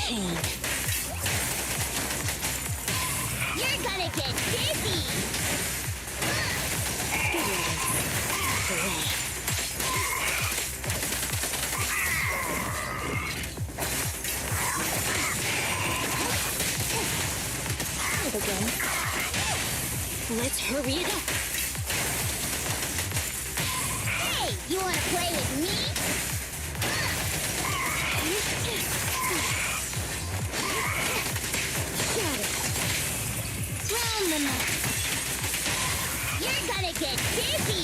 pain. You're gonna get dizzy! Again. Let's hurry it up. Hey, you wanna play with me? Got it. Round them up. You're gonna get dizzy.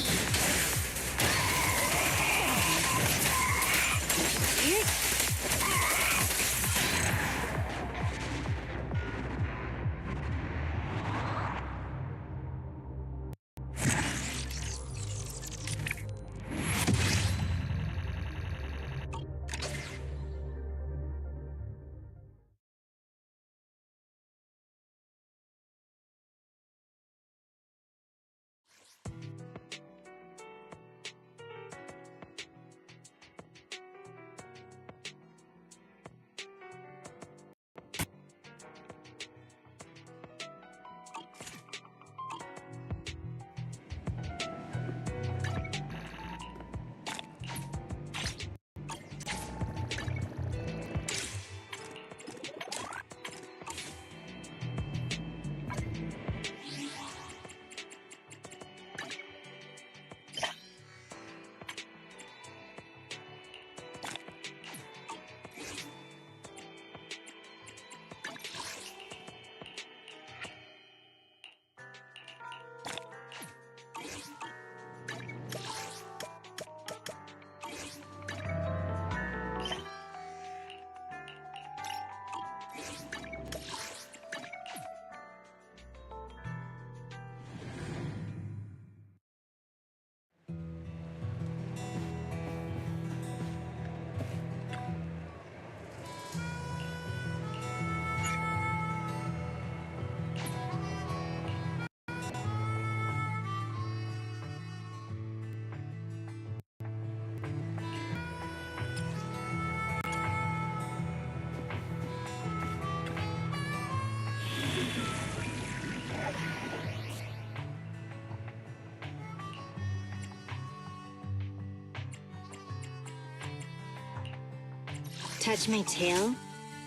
Touch my tail,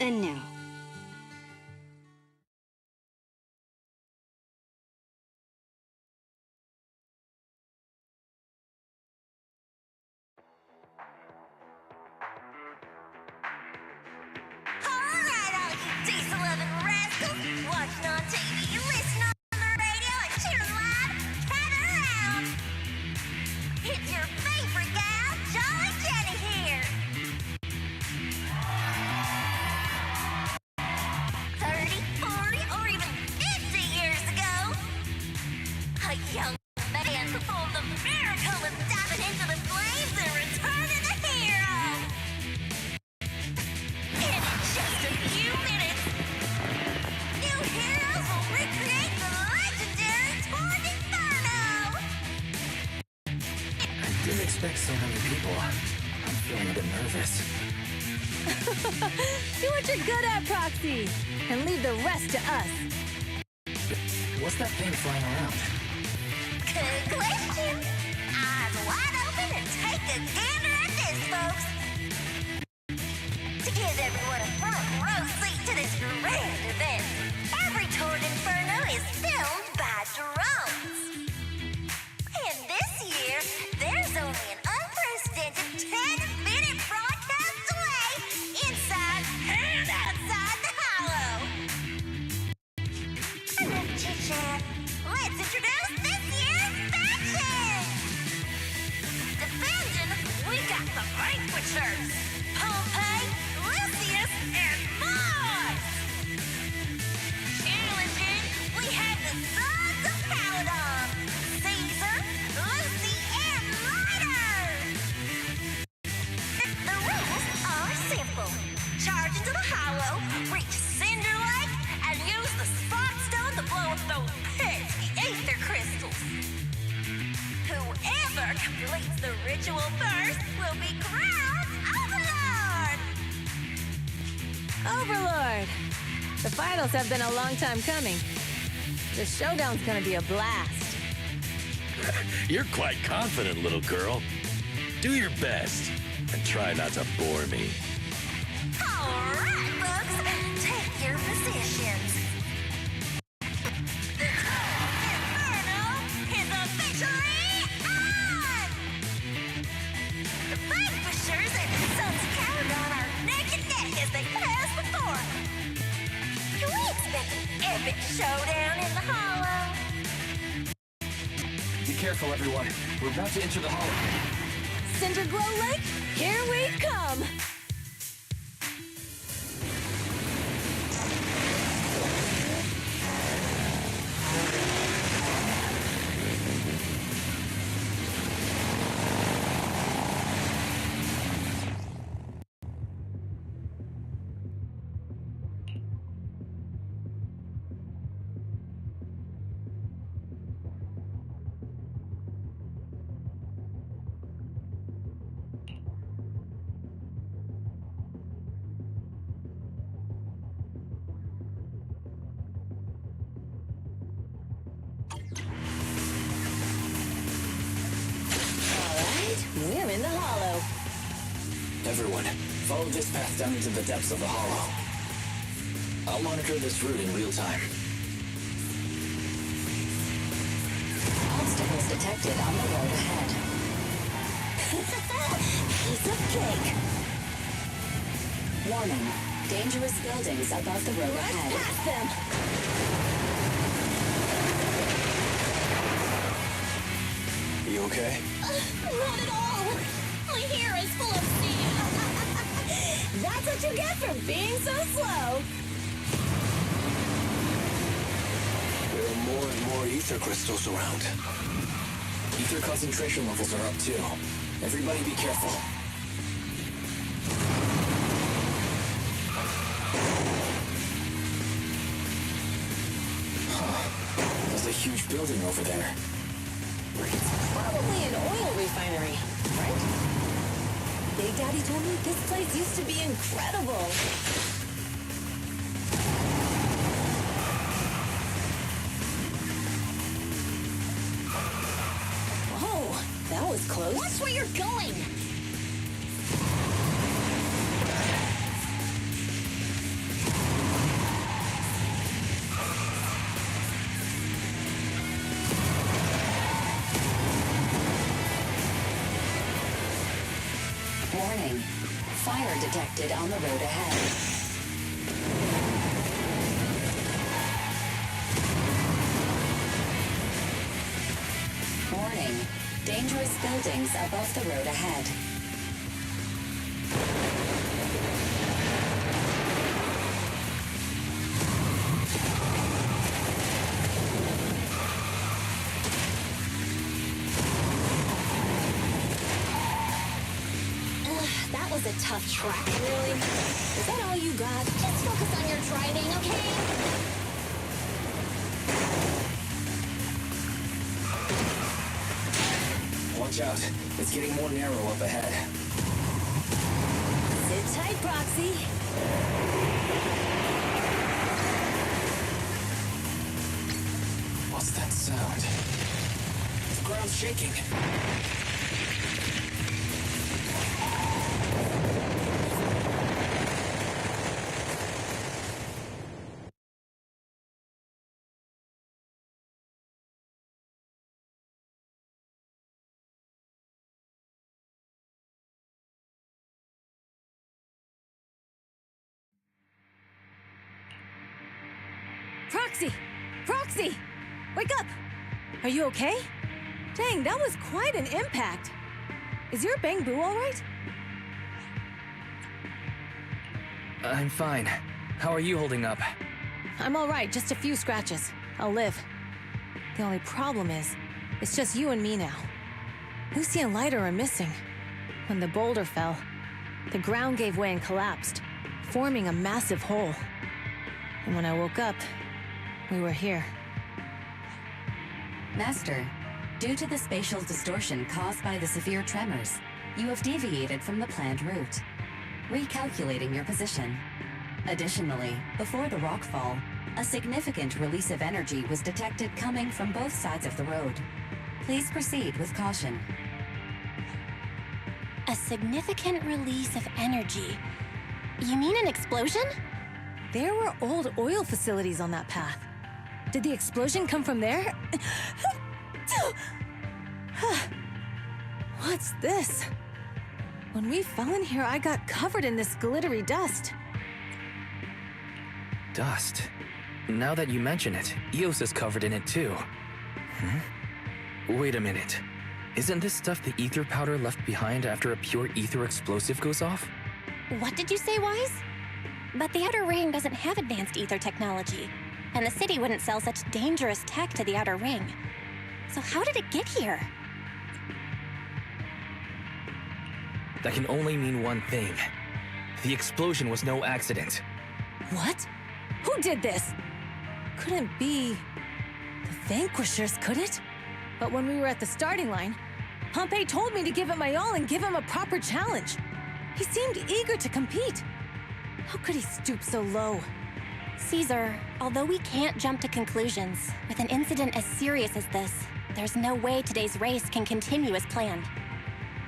and no. Expect so many people. I'm feeling a bit nervous. Do what you're good at, Proxy, and leave the rest to us. What's that thing flying around? Good question. Eyes wide open and take a gander at this, folks. To give everyone a front row seat to this grand event, every Tord Inferno is filmed by drones. And this year, there's only an unprecedented 10-minute broadcast away inside and outside the Hollow. Enough chit-chat. Let's introduce this year's faction! Defending, we got the Vanquishers, Pompey, Lucius, and Mars! Challenging, we have the Sons of Paladon, Caesar, Lucy, and Lighter! The rules are simple. Charge into the Hollow, reach Cinder Lake, and use the Spot Stone to blow up those pesky ether crystals. Whoever completes the ritual first will be crowned Overlord! Overlord! The finals have been a long time coming. The showdown's gonna be a blast. You're quite confident, little girl. Do your best and try not to bore me. All right, folks, take your positions. The Inferno is officially on! The Vanquishers and Sons of Caradon are neck and neck as they pass before. Can we expect an epic showdown in the Hollow? Be careful, everyone. We're about to enter the hollow. Cinderglow Lake, here we come! We're in the hollow. Everyone, follow this path down into the depths of the hollow. I'll monitor this route in real time. Obstacles detected on the road ahead. Piece of cake. Warning. Dangerous buildings above the road ahead. Past them! You okay? Not at all! My hair is full of sand! That's what you get for being so slow! There are more and more ether crystals around. Ether concentration levels are up too. Everybody be careful. There's a huge building over there. Probably an oil refinery, right? Big Daddy told me this place used to be incredible. Whoa, that was close. Watch where you're going! Warning. Fire detected on the road ahead. Warning. Dangerous buildings above the road ahead. That was a tough track, really. Is that all you got? Just focus on your driving, okay? Watch out. It's getting more narrow up ahead. Sit tight, Proxy. What's that sound? The ground's shaking. Proxy! Proxy! Wake up! Are you okay? Dang, that was quite an impact. Is your Bang Boo all right? I'm fine. How are you holding up? I'm all right, just a few scratches. I'll live. The only problem is, it's just you and me now. Lucy and Lighter are missing. When the boulder fell, the ground gave way and collapsed, forming a massive hole. And when I woke up, we were here. Master, due to the spatial distortion caused by the severe tremors, you have deviated from the planned route. Recalculating your position. Additionally, before the rockfall, a significant release of energy was detected coming from both sides of the road. Please proceed with caution. A significant release of energy. You mean an explosion? There were old oil facilities on that path. Did the explosion come from there? What's this? When we fell in here, I got covered in this glittery dust. Dust. Now that you mention it, Eos is covered in it too. Wait a minute. Isn't this stuff the ether powder left behind after a pure ether explosive goes off? What did you say, Wise? But the Outer Ring doesn't have advanced ether technology, and the city wouldn't sell such dangerous tech to the Outer Ring. So how did it get here? That can only mean one thing. The explosion was no accident. What? Who did this? Couldn't be the Vanquishers, could it? But when we were at the starting line, Pompey told me to give it my all and give him a proper challenge. He seemed eager to compete. How could he stoop so low? Caesar, although we can't jump to conclusions, with an incident as serious as this, there's no way today's race can continue as planned.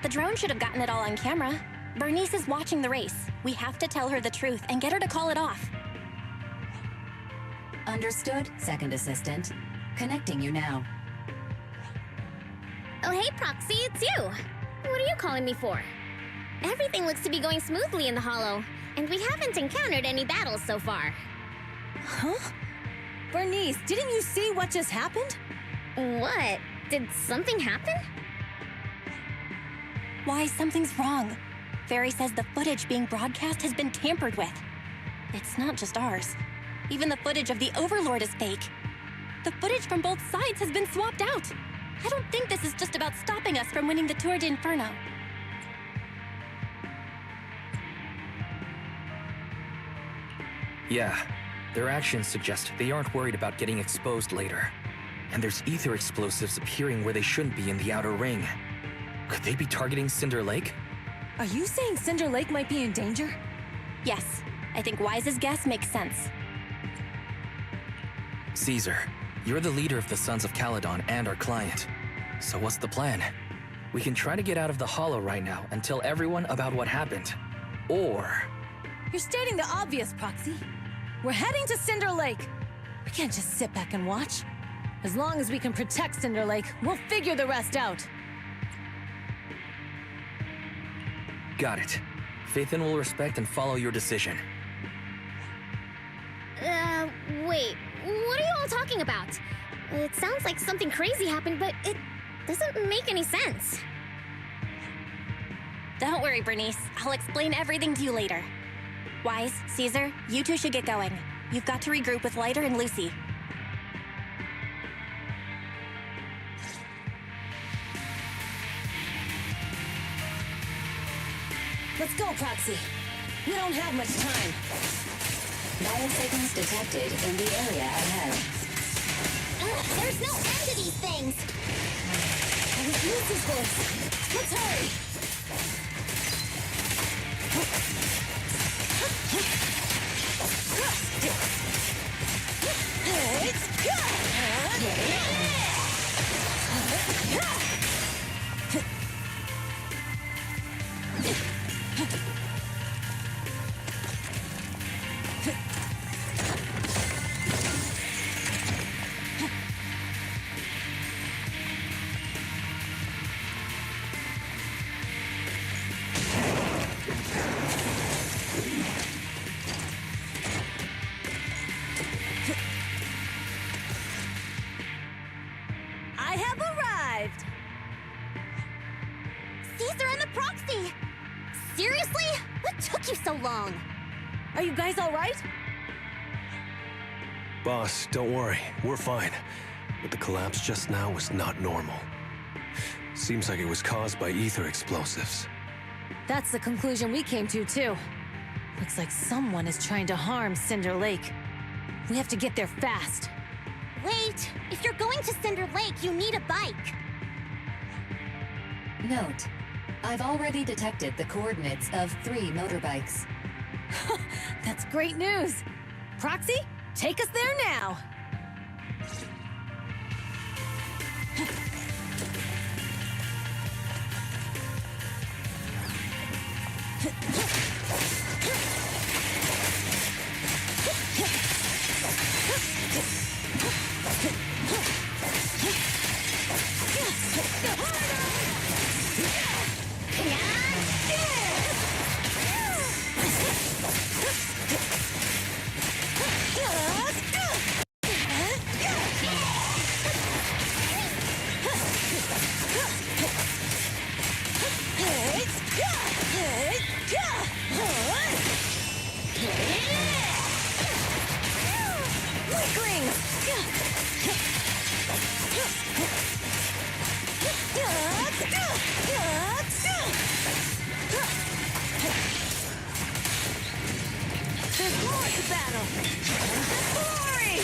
The drone should have gotten it all on camera. Bernice is watching the race. We have to tell her the truth and get her to call it off. Understood, Second Assistant. Connecting you now. Oh, hey, Proxy, it's you. What are you calling me for? Everything looks to be going smoothly in the Hollow, and we haven't encountered any battles so far. Huh? Bernice, didn't you see what just happened? What? Did something happen? Why, something's wrong. Fairy says the footage being broadcast has been tampered with. It's not just ours. Even the footage of the Overlord is fake. The footage from both sides has been swapped out. I don't think this is just about stopping us from winning the Tour d'Inferno. Yeah, their actions suggest they aren't worried about getting exposed later. And there's ether explosives appearing where they shouldn't be in the Outer Ring. Could they be targeting Cinder Lake? Are you saying Cinder Lake might be in danger? Yes, I think Wise's guess makes sense. Caesar, you're the leader of the Sons of Caledon and our client. So what's the plan? We can try to get out of the Hollow right now and tell everyone about what happened. Or... You're stating the obvious, Proxy. We're heading to Cinder Lake. We can't just sit back and watch. As long as we can protect Cinder Lake, we'll figure the rest out. Got it. Phaethon will respect and follow your decision. Wait, what are you all talking about? It sounds like something crazy happened, but it doesn't make any sense. Don't worry, Bernice. I'll explain everything to you later. Wise, Caesar, you two should get going. You've got to regroup with Lighter and Lucy. Let's go, Proxy. We don't have much time. Biosignals detected in the area ahead. There's no end to these things! That was Lucy's voice. Let's hurry! I have arrived! Caesar and the Proxy! Seriously? What took you so long? Are you guys all right? Boss, don't worry. We're fine. But the collapse just now was not normal. Seems like it was caused by ether explosives. That's the conclusion we came to, too. Looks like someone is trying to harm Cinder Lake. We have to get there fast. Wait! If you're going to Cinder Lake, you need a bike! Note, I've already detected the coordinates of 3 motorbikes. That's great news. Proxy, take us there now. There's more to battle! Glory!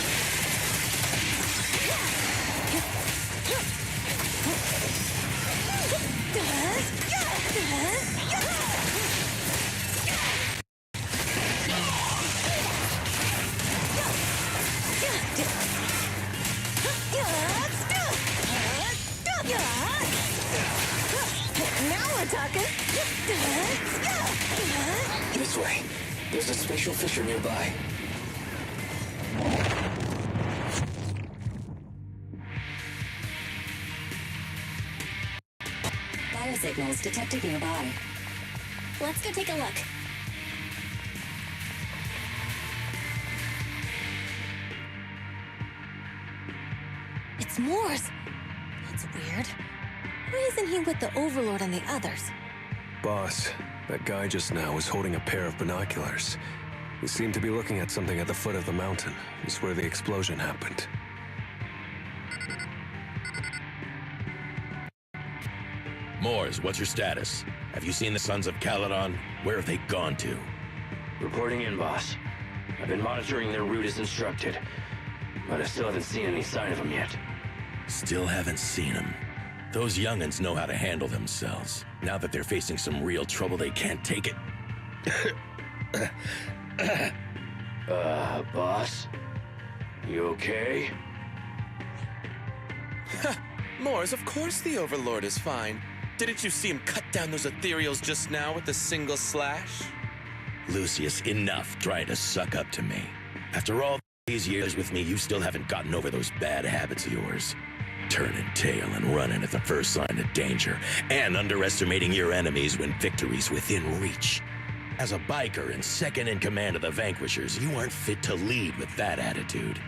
Now we're talking! This way. There's a spatial fissure nearby. Biosignals detected nearby. Let's go take a look. It's Morse! That's weird. Why isn't he with the Overlord and the others? Boss, that guy just now was holding a pair of binoculars. He seemed to be looking at something at the foot of the mountain. It's where the explosion happened. Moors, what's your status? Have you seen the Sons of Caledon? Where have they gone to? Reporting in, boss. I've been monitoring their route as instructed, but I still haven't seen any sign of them yet. Still haven't seen them. Those young'uns know how to handle themselves. Now that they're facing some real trouble, they can't take it. Boss? You okay? Moors, of course the Overlord is fine. Didn't you see him cut down those ethereals just now with a single slash? Lucius, enough trying to suck up to me. After all these years with me, you still haven't gotten over those bad habits of yours. Turning tail and running at the first sign of danger, and underestimating your enemies when victory's within reach. As a biker and second in command of the Vanquishers, you aren't fit to lead with that attitude.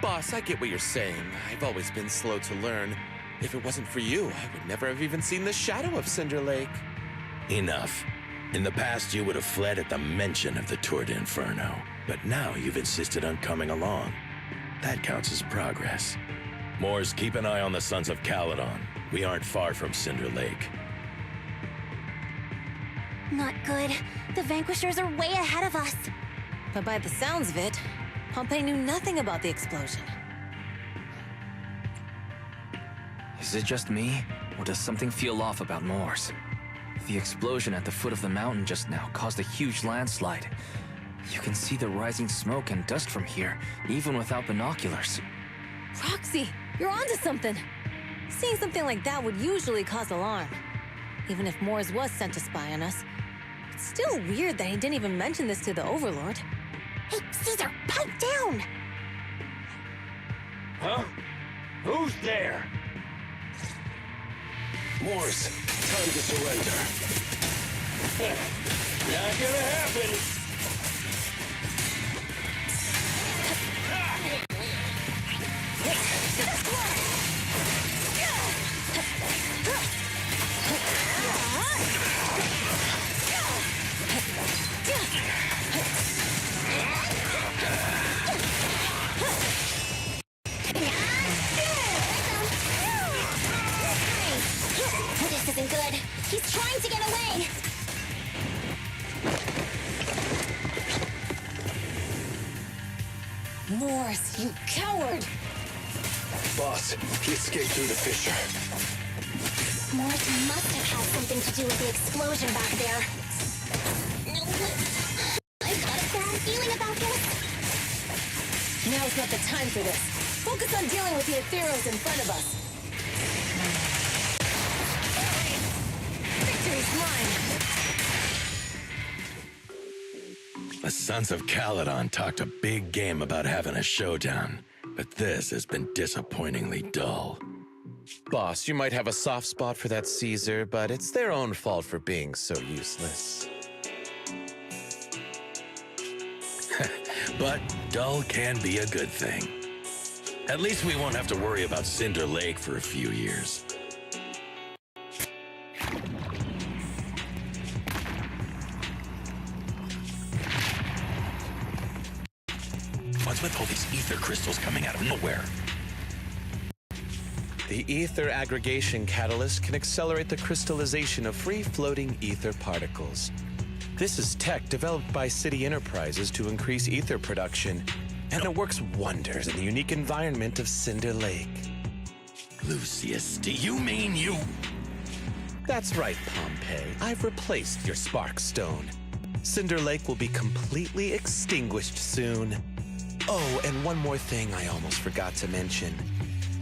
Boss, I get what you're saying. I've always been slow to learn. If it wasn't for you, I would never have even seen the shadow of Cinder Lake. Enough. In the past, you would have fled at the mention of the Tour d'Inferno, but now you've insisted on coming along. That counts as progress. Moors, keep an eye on the Sons of Caledon. We aren't far from Cinder Lake. Not good. The Vanquishers are way ahead of us. But by the sounds of it, Pompey knew nothing about the explosion. Is it just me, or does something feel off about Morse? The explosion at the foot of the mountain just now caused a huge landslide. You can see the rising smoke and dust from here, even without binoculars. Roxy, you're onto something. Seeing something like that would usually cause alarm. Even if Morse was sent to spy on us, it's still weird that he didn't even mention this to the Overlord. Hey, Caesar, pipe down! Huh? Who's there? Morse, time to surrender. Not gonna happen! This isn't good. He's trying to get away. Morse, you coward! Boss, he escaped through the fissure. Morse must have had something to do with the explosion back there. I Now's not the time for this. Focus on dealing with the ethereals in front of us. Victory's mine! The Sons of Caledon talked a big game about having a showdown, but this has been disappointingly dull. Boss, you might have a soft spot for that Caesar, but it's their own fault for being so useless. But dull can be a good thing. At least we won't have to worry about Cinder Lake for a few years. What's with all these ether crystals coming out of nowhere? The ether aggregation catalyst can accelerate the crystallization of free-floating ether particles. This is tech developed by City Enterprises to increase ether production, and it works wonders in the unique environment of Cinder Lake. Lucius, do you mean you... That's right, Pompeii. I've replaced your Spark Stone. Cinder Lake will be completely extinguished soon. Oh, and one more thing I almost forgot to mention.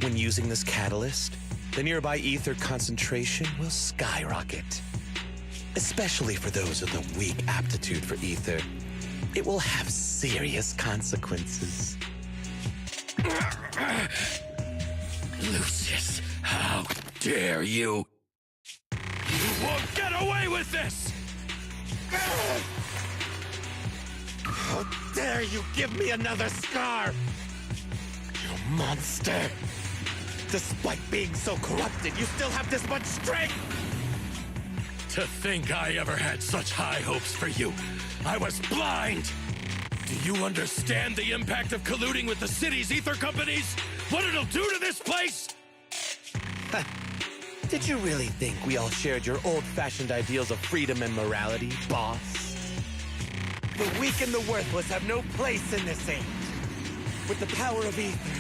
When using this catalyst, the nearby ether concentration will skyrocket. Especially for those with a weak aptitude for ether, it will have serious consequences. Lucius, how dare you? You won't get away with this! How dare you give me another scar! You monster! Despite being so corrupted, you still have this much strength! To think I ever had such high hopes for you. I was blind! Do you understand the impact of colluding with the city's ether companies? What it'll do to this place? Did you really think we all shared your old-fashioned ideals of freedom and morality, boss? The weak and the worthless have no place in this age. With the power of ether,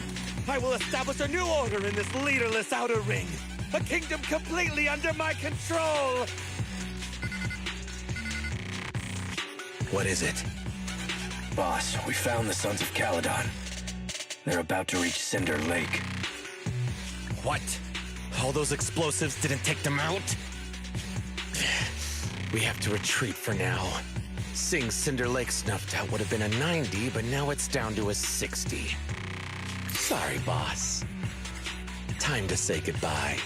I will establish a new order in this leaderless outer ring. A kingdom completely under my control! What is it? Boss, we found the Sons of Caledon. They're about to reach Cinder Lake. What? All those explosives didn't take them out? We have to retreat for now. Seeing Cinder Lake snuffed out would have been a 90, but now it's down to a 60. Sorry, boss. Time to say goodbye.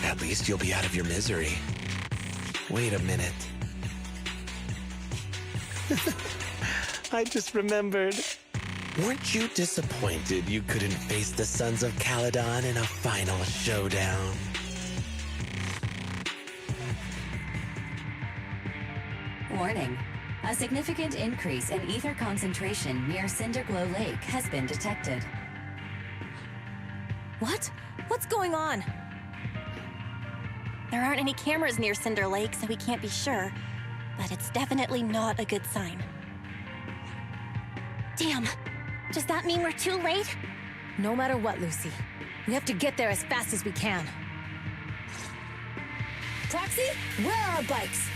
At least you'll be out of your misery. Wait a minute. I just remembered. Weren't you disappointed you couldn't face the Sons of Caledon in a final showdown? Warning. A significant increase in ether concentration near Cinderglow Lake has been detected. What? What's going on? There aren't any cameras near Cinder Lake, so we can't be sure. But it's definitely not a good sign. Damn! Does that mean we're too late? No matter what, Lucy. We have to get there as fast as we can. Proxy, where are our bikes?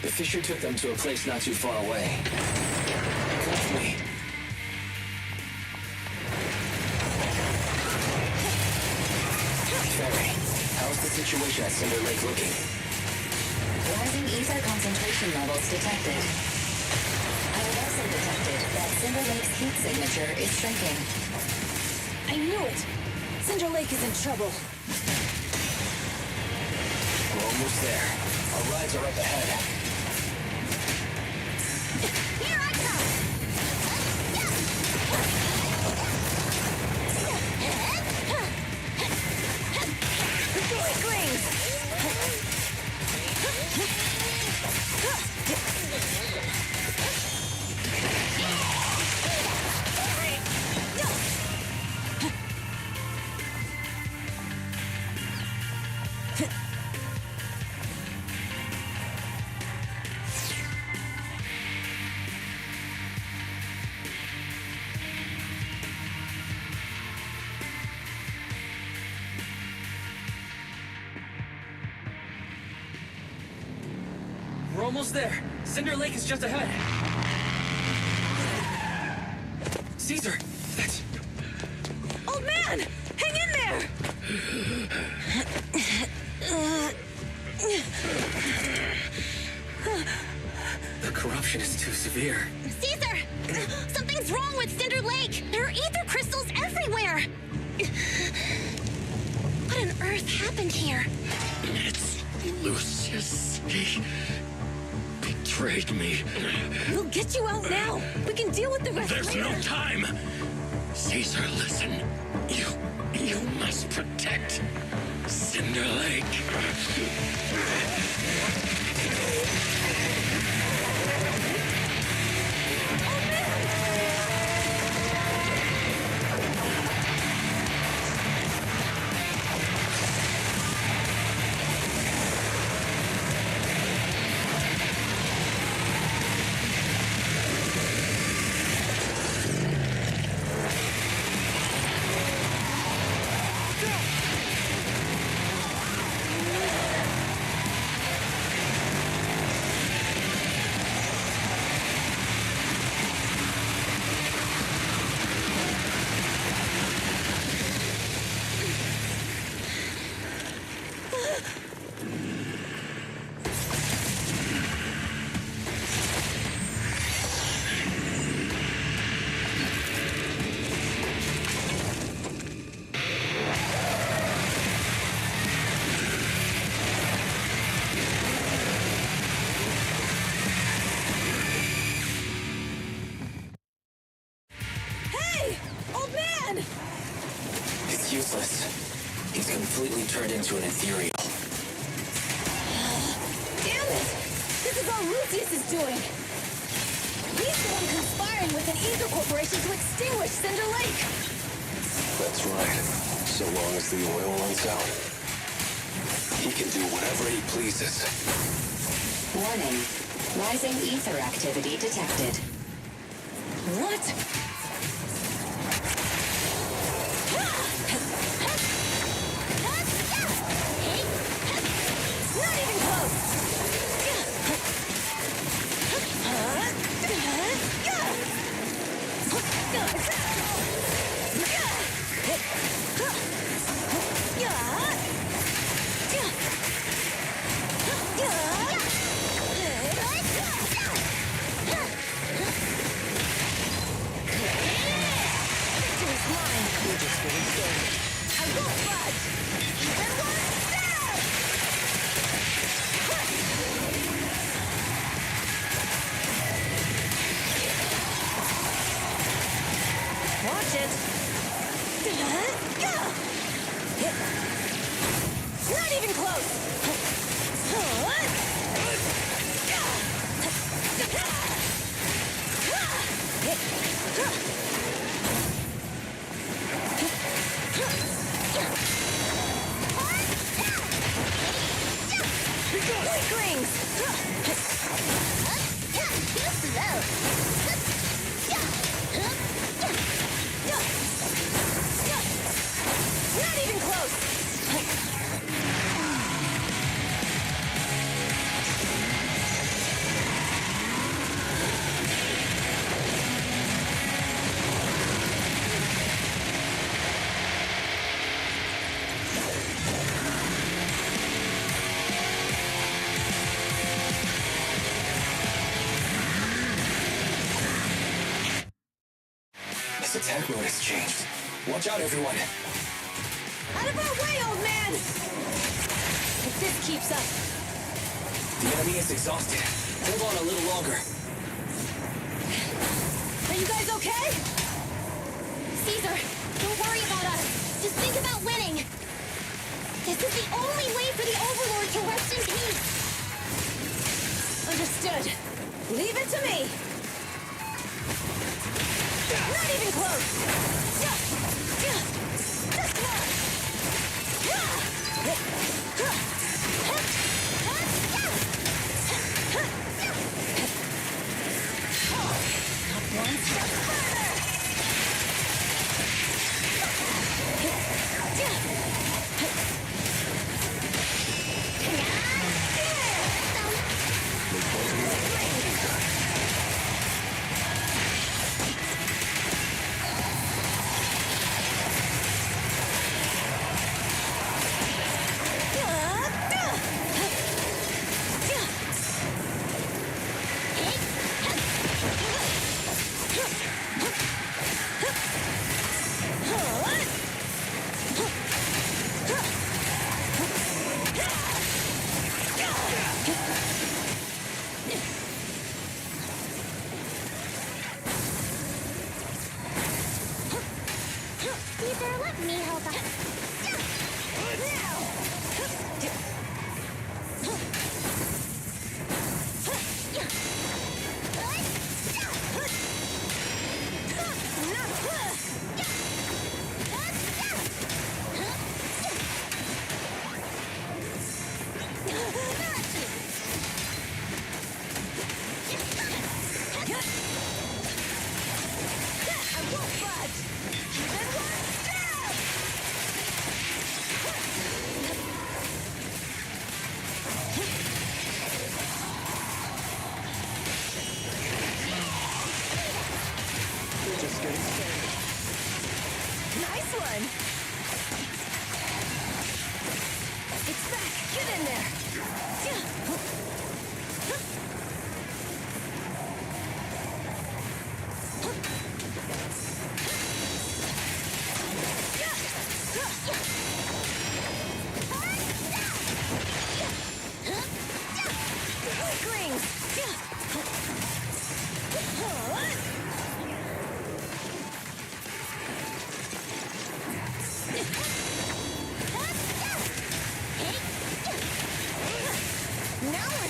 The Fisher took them to a place not too far away. Come with me. Ferry, how's the situation at Cinder Lake looking? Rising ether concentration levels detected. I have also detected that Cinder Lake's heat signature is shrinking. I knew it! Cinder Lake is in trouble. We're almost there. Our rides are up ahead. Here I come! Quick rings! We're almost there. Cinder Lake is just ahead. Caesar! That's... Old man! Hang in there! The corruption is too severe. Caesar! Something's wrong with Cinder Lake! There are ether crystals everywhere! What on earth happened here? It's Lucius. He betrayed me. We'll get you out now. We can deal with the rest There's later. no time. Caesar, listen. You must protect Cinder Lake. It's useless. He's completely turned into an ethereal. Damn it! This is all Lucius is doing. He's the one conspiring with an ether corporation to extinguish Cinder Lake. That's right. So long as the oil runs out, he can do whatever he pleases. Warning. Rising ether activity detected. What? Not even close! Watch it. Not even close. Weaklings. Not even close! His attack mode has changed. Watch out, everyone. Out of our way, old man! If this keeps up, The enemy is exhausted. Hold on a little longer. are you guys okay? Caesar, don't worry about us. Just think about winning. This is the only way for the Overlord to rest in peace. Understood. Leave it to me. Not even close. Just one. Not one step further.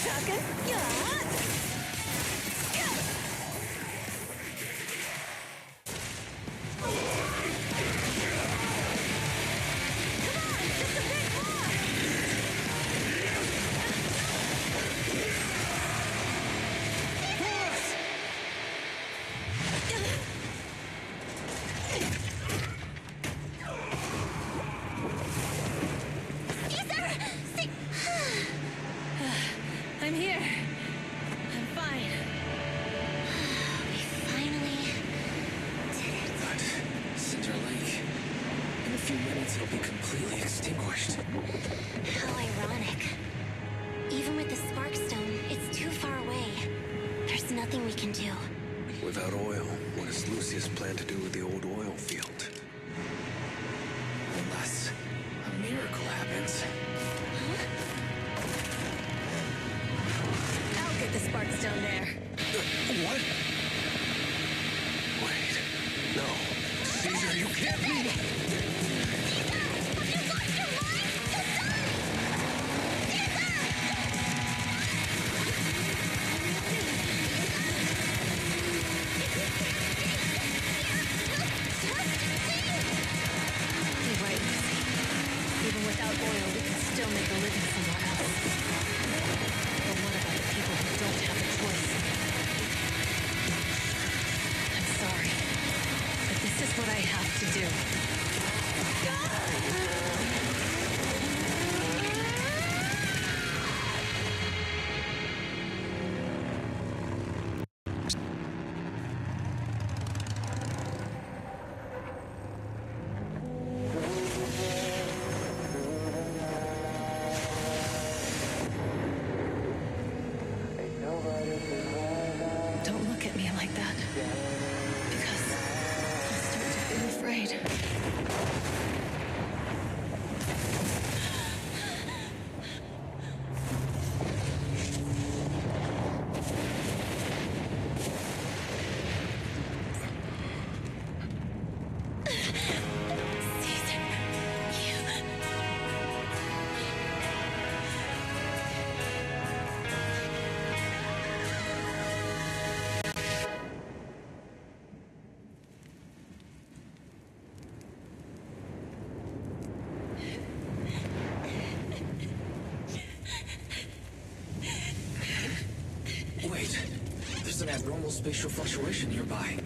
shotgun. I'm here. I'm fine. We finally did it. But Cinder Lake, in a few minutes it'll be completely extinguished. How ironic. Even with the Sparkstone, it's too far away. There's nothing we can do. Without oil, what does Lucius plan to do with the old oil field? Unless a miracle happens. I'll get the Sparkstone there. What? Wait. No. Caesar, you can't be... You're right, Lucy. Even without oil, we can still make a living somewhere else. But what about the people who don't have a choice? I'm sorry, but this is what I have to do. Don't look at me like that. Because I'll start to feel afraid. Caesar, Wait, there's an abnormal spatial fluctuation nearby.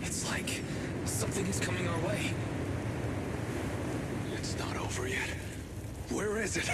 It's like something is coming our way. It's not over yet. Where is it?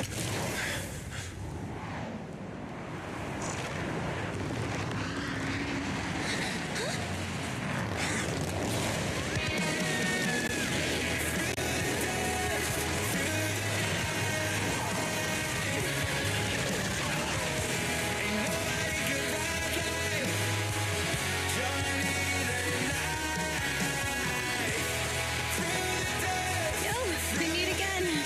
we meet again.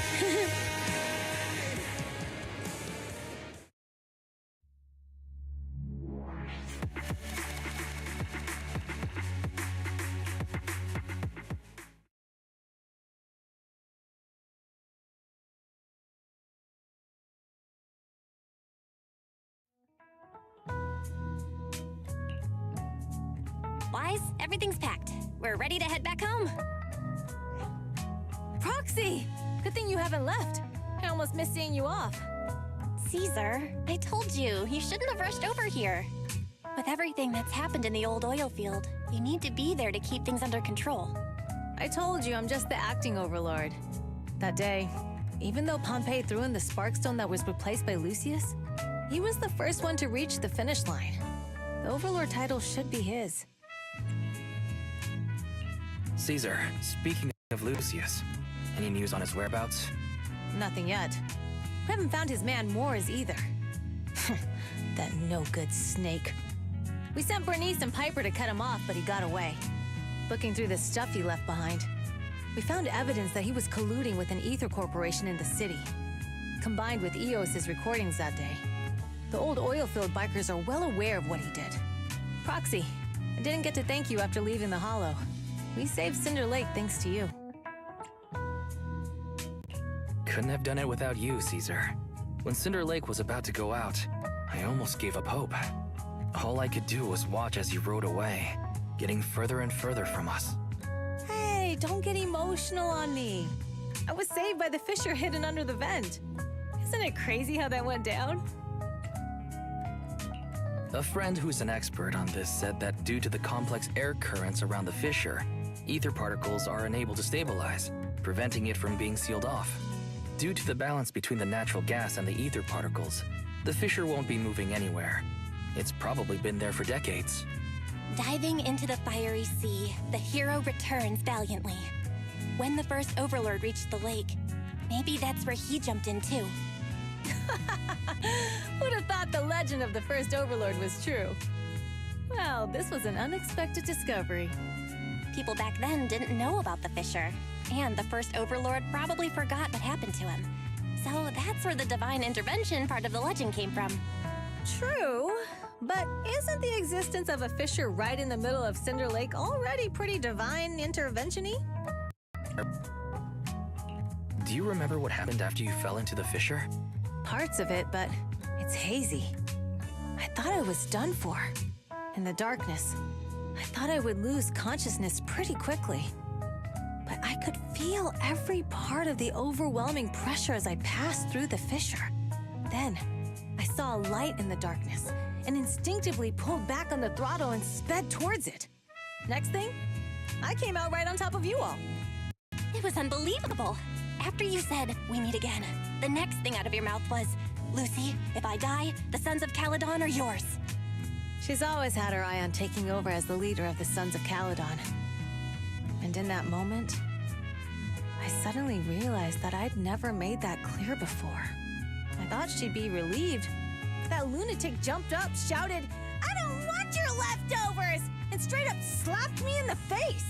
Wise, everything's packed. We're ready to head back home. Proxy! Good thing you haven't left. I almost missed seeing you off. Caesar, I told you, you shouldn't have rushed over here. With everything that's happened in the old oil field, you need to be there to keep things under control. I told you I'm just the acting overlord. That day, even though Pompey threw in the Sparkstone that was replaced by Lucius, he was the first one to reach the finish line. The overlord title should be his. Caesar, speaking of Lucius, any news on his whereabouts? Nothing yet. We haven't found his man Moores either. That no-good snake. We sent Bernice and Piper to cut him off, but he got away. Looking through the stuff he left behind, we found evidence that he was colluding with an ether corporation in the city, combined with EOS's recordings that day. The old oilfield bikers are well aware of what he did. Proxy, I didn't get to thank you after leaving the Hollow. We saved Cinder Lake thanks to you. Couldn't have done it without you, Caesar. When Cinder Lake was about to go out, I almost gave up hope. All I could do was watch as he rode away, getting further and further from us. Hey, don't get emotional on me. I was saved by the fissure hidden under the vent. Isn't it crazy how that went down? A friend who's an expert on this said that due to the complex air currents around the fissure, ether particles are unable to stabilize, preventing it from being sealed off. Due to the balance between the natural gas and the ether particles, the fissure won't be moving anywhere. It's probably been there for decades. Diving into the fiery sea, the hero returns valiantly. When the first Overlord reached the lake, maybe that's where he jumped in too. Who'd have thought the legend of the first Overlord was true? Well, this was an unexpected discovery. People back then didn't know about the fissure, and the first Overlord probably forgot what happened to him. So that's where the divine intervention part of the legend came from. True, but isn't the existence of a fissure right in the middle of Cinder Lake already pretty divine intervention-y? Do you remember what happened after you fell into the fissure? Parts of it, but it's hazy. I thought I was done for. In the darkness, I thought I would lose consciousness pretty quickly. But I could feel every part of the overwhelming pressure as I passed through the fissure. Then, I saw a light in the darkness and instinctively pulled back on the throttle and sped towards it. Next thing, I came out right on top of you all. It was unbelievable. After you said, "We meet again," the next thing out of your mouth was, "Lucy, if I die, the Sons of Caledon are yours." She's always had her eye on taking over as the leader of the Sons of Caledon. And in that moment, I suddenly realized that I'd never made that clear before. I thought she'd be relieved. That lunatic jumped up, shouted, "I don't want your leftovers!" and straight up slapped me in the face.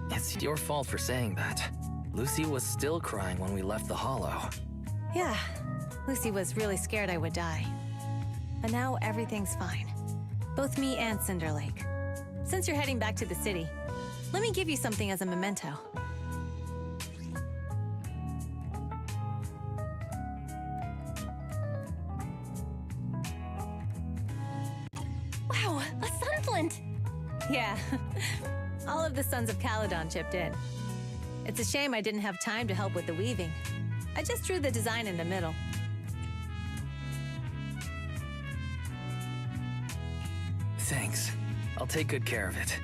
It's your fault for saying that. Lucy was still crying when we left the hollow. Yeah, Lucy was really scared I would die. But now everything's fine. Both me and Cinder Lake. Since you're heading back to the city, let me give you something as a memento. Wow, a sunflint! Yeah, all of the Sons of Caledon chipped in. It's a shame I didn't have time to help with the weaving. I just drew the design in the middle. Thanks. I'll take good care of it.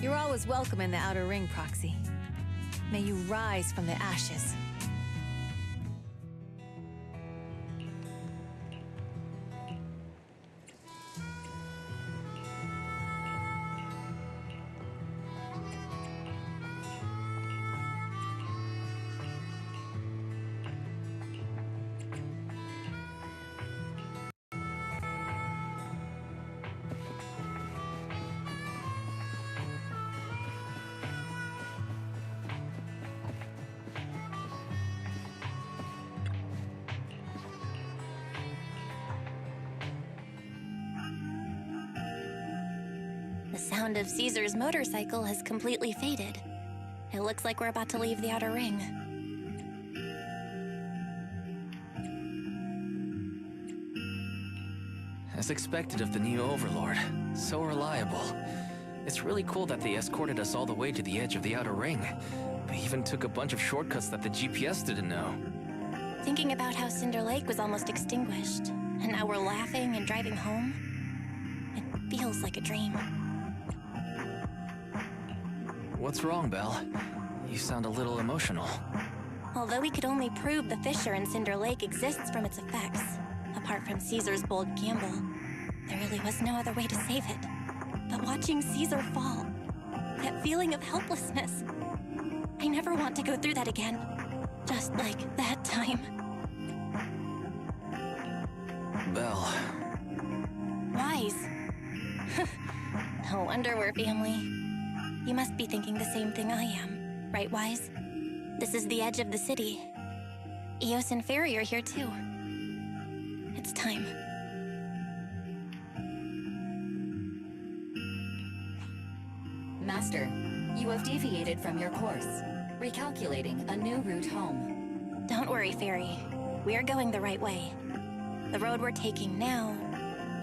You're always welcome in the Outer Ring, Proxy. May you rise from the ashes. The sound of Caesar's motorcycle has completely faded. It looks like we're about to leave the Outer Ring. As expected of the new Overlord, so reliable. It's really cool that they escorted us all the way to the edge of the Outer Ring. They even took a bunch of shortcuts that the GPS didn't know. Thinking about how Cinder Lake was almost extinguished, and now we're laughing and driving home, it feels like a dream. What's wrong, Belle? You sound a little emotional. Although we could only prove the fissure in Cinder Lake exists from its effects, apart from Caesar's bold gamble, there really was no other way to save it. But watching Caesar fall, that feeling of helplessness, I never want to go through that again. Just like that time. Belle. Wise. No wonder we're family. You must be thinking the same thing I am, right, Wise? This is the edge of the city. Eos and Fairy are here too. It's time. Master, you have deviated from your course. Recalculating a new route home. Don't worry, Fairy. We're going the right way. The road we're taking now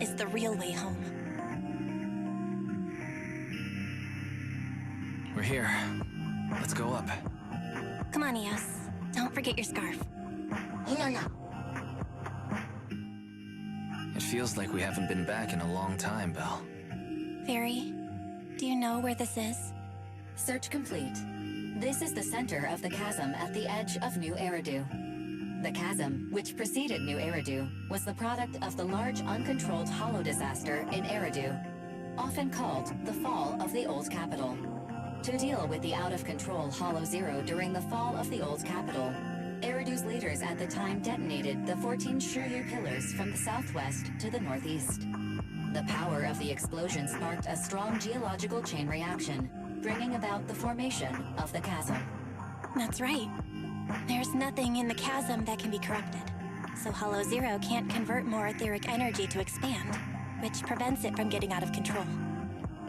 is the real way home. We're here. Let's go up. Come on, Eos. Don't forget your scarf. No. It feels like we haven't been back in a long time, Belle. Fairy, do you know where this is? Search complete. This is the center of the chasm at the edge of New Eridu. The chasm, which preceded New Eridu, was the product of the large uncontrolled hollow disaster in Eridu, often called the fall of the Old Capital. To deal with the out-of-control Hollow Zero during the fall of the Old Capital, Eridu's leaders at the time detonated the 14 Shiryu pillars from the southwest to the northeast. The power of the explosion sparked a strong geological chain reaction, bringing about the formation of the chasm. That's right. There's nothing in the chasm that can be corrupted, so Hollow Zero can't convert more etheric energy to expand, which prevents it from getting out of control.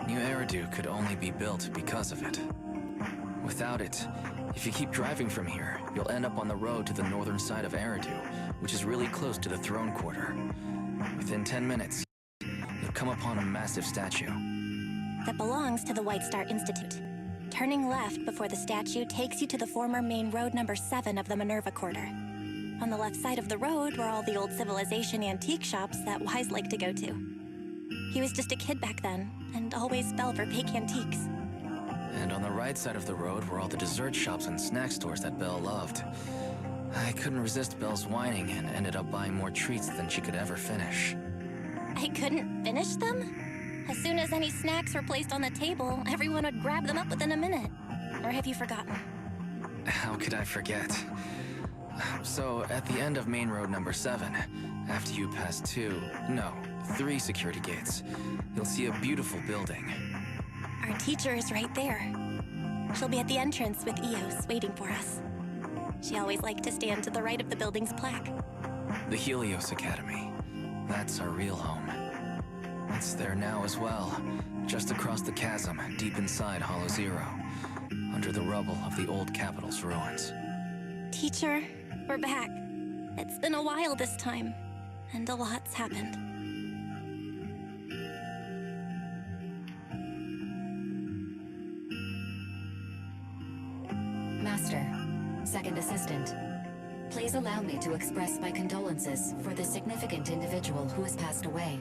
New Eridu could only be built because of it. Without it, if you keep driving from here, you'll end up on the road to the northern side of Eridu, which is really close to the throne quarter. Within 10 minutes, you'll come upon a massive statue. That belongs to the White Star Institute. Turning left before the statue takes you to the former main road number 7 of the Minerva Quarter. On the left side of the road were all the old civilization antique shops that Wise liked to go to. He was just a kid back then, and always fell for fake antiques. And on the right side of the road were all the dessert shops and snack stores that Belle loved. I couldn't resist Belle's whining and ended up buying more treats than she could ever finish. I couldn't finish them? As soon as any snacks were placed on the table, everyone would grab them up within a minute. Or have you forgotten? How could I forget? So, at the end of main road number 7, after you pass 3 security gates, you'll see a beautiful building. Our teacher is right there. She'll be at the entrance with Eos waiting for us. She always liked to stand to the right of the building's plaque. The Helios Academy. That's our real home. It's there now as well, just across the chasm, deep inside Hollow Zero, under the rubble of the old capital's ruins. Teacher, we're back. It's been a while this time, and a lot's happened. Master, Second Assistant, please allow me to express my condolences for the significant individual who has passed away.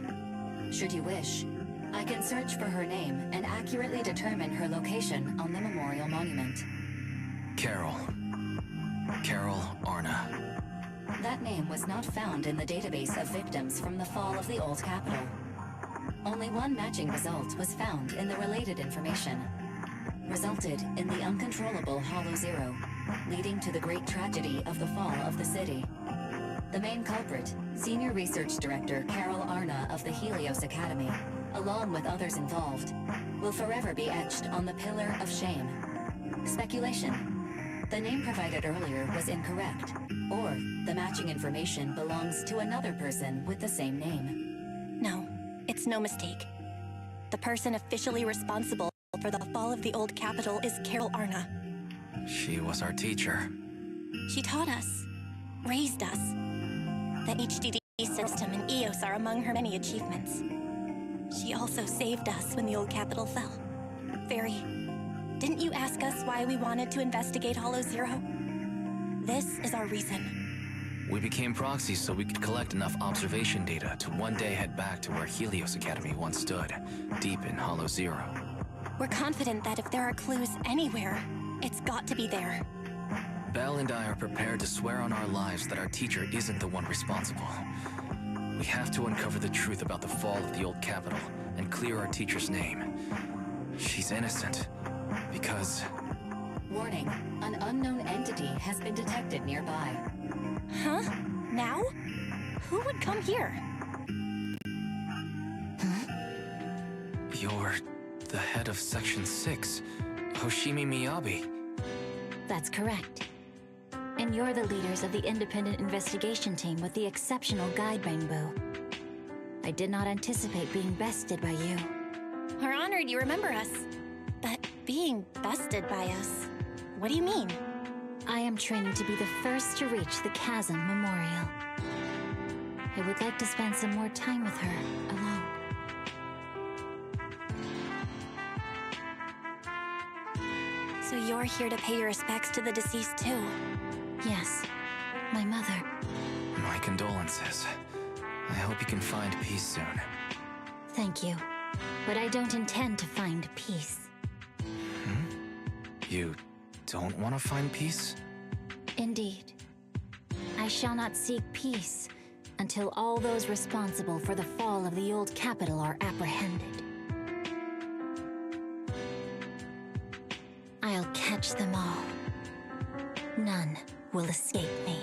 Should you wish, I can search for her name and accurately determine her location on the memorial monument. Carol Arna. That name was not found in the database of victims from the fall of the Old Capital. Only one matching result was found in the related information. Resulted in the uncontrollable Hollow Zero, leading to the great tragedy of the fall of the city. The main culprit, Senior Research Director Carol Arna of the Helios Academy, along with others involved, will forever be etched on the Pillar of Shame. Speculation. The name provided earlier was incorrect, or the matching information belongs to another person with the same name. No, it's no mistake. The person officially responsible for the fall of the Old Capital is Carol Arna. She was our teacher. She taught us, raised us. The HDD system and EOS are among her many achievements. She also saved us when the Old Capital fell. Fairy, didn't you ask us why we wanted to investigate Hollow Zero? This is our reason. We became proxies so we could collect enough observation data to one day head back to where Helios Academy once stood, deep in Hollow Zero. We're confident that if there are clues anywhere, it's got to be there. Belle and I are prepared to swear on our lives that our teacher isn't the one responsible. We have to uncover the truth about the fall of the Old Capital and clear our teacher's name. She's innocent, because... Warning, an unknown entity has been detected nearby. Huh? Now? Who would come here? You're the head of Section 6, Hoshimi Miyabi. That's correct. And you're the leaders of the independent investigation team with the exceptional guide rainbow. I did not anticipate being bested by you. We're honored you remember us. But being bested by us, what do you mean? I am training to be the first to reach the Chasm Memorial. I would like to spend some more time with her, alone. So you're here to pay your respects to the deceased too? Yes, my mother. My condolences. I hope you can find peace soon. Thank you. But I don't intend to find peace. You don't want to find peace? Indeed. I shall not seek peace until all those responsible for the fall of the old capital are apprehended. I'll catch them all. None will escape me.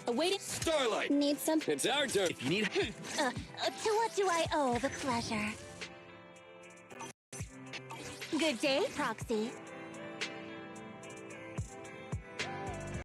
Waiting. Starlight! Need some? It's our turn. If you need... To what do I owe the pleasure? Good day, Proxy.